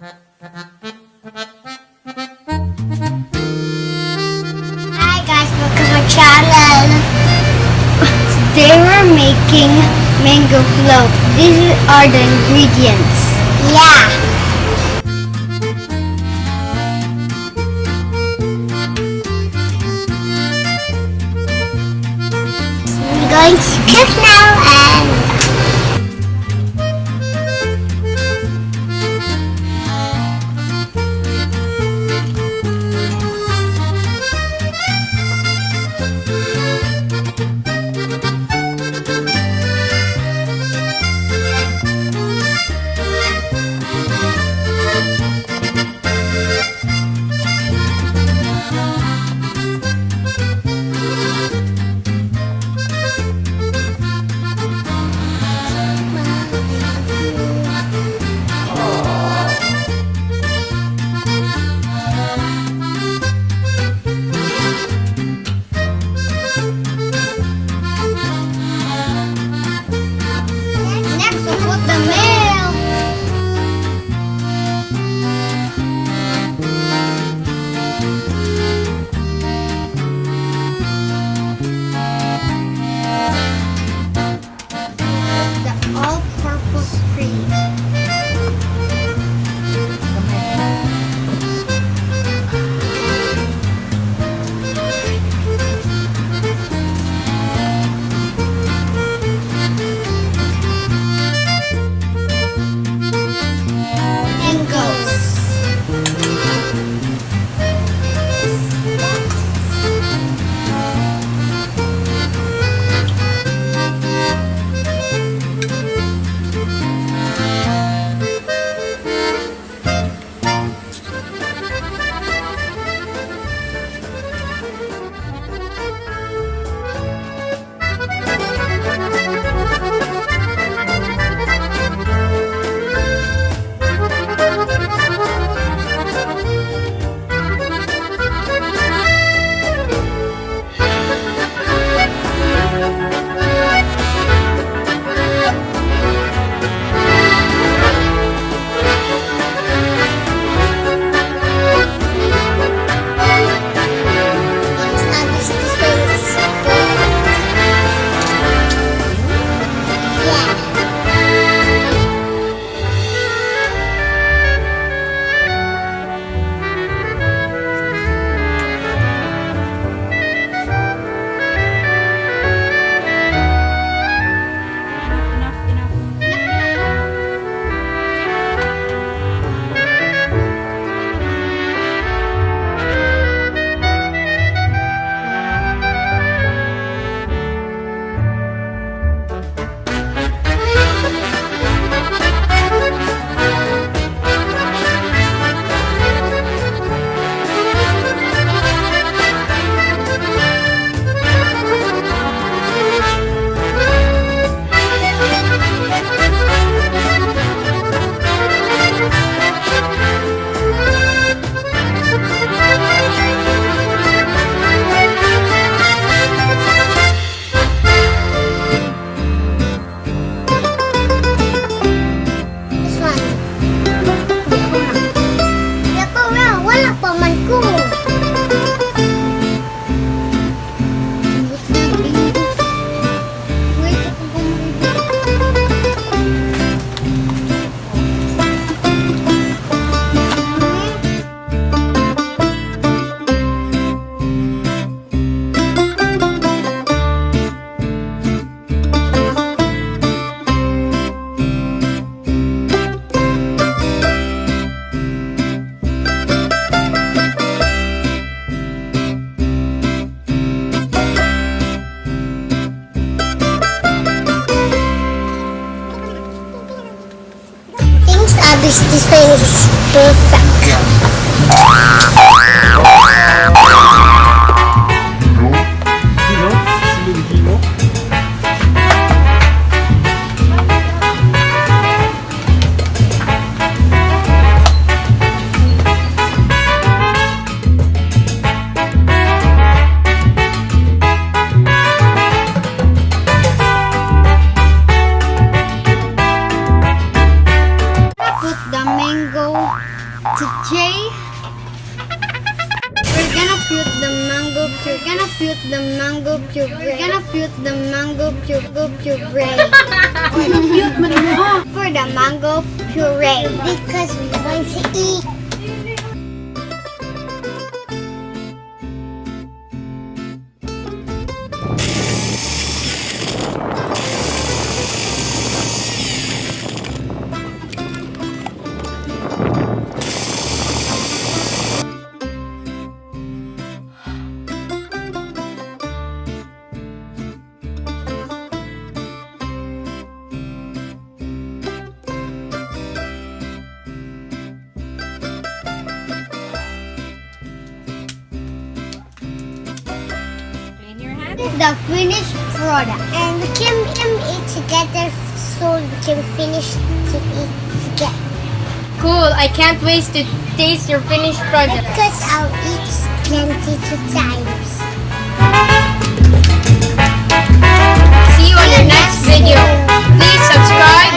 Hi guys, welcome to my channel. Today we're making mango float. These are the ingredients. Yeah. We're going to cook now and next we'll put the milk. The all-purpose cream. Mangoes. This thing is perfect. Put the the mango today. We're gonna put the mango puree. We're gonna put the mango puree. We're gonna put the mango puree. For the mango puree. Because we want to eat. The finished product, and we can eat together so we can finish to eat together. Cool, I can't wait to taste your finished product. Because I'll eat plenty two times. See you on your next video. Please subscribe.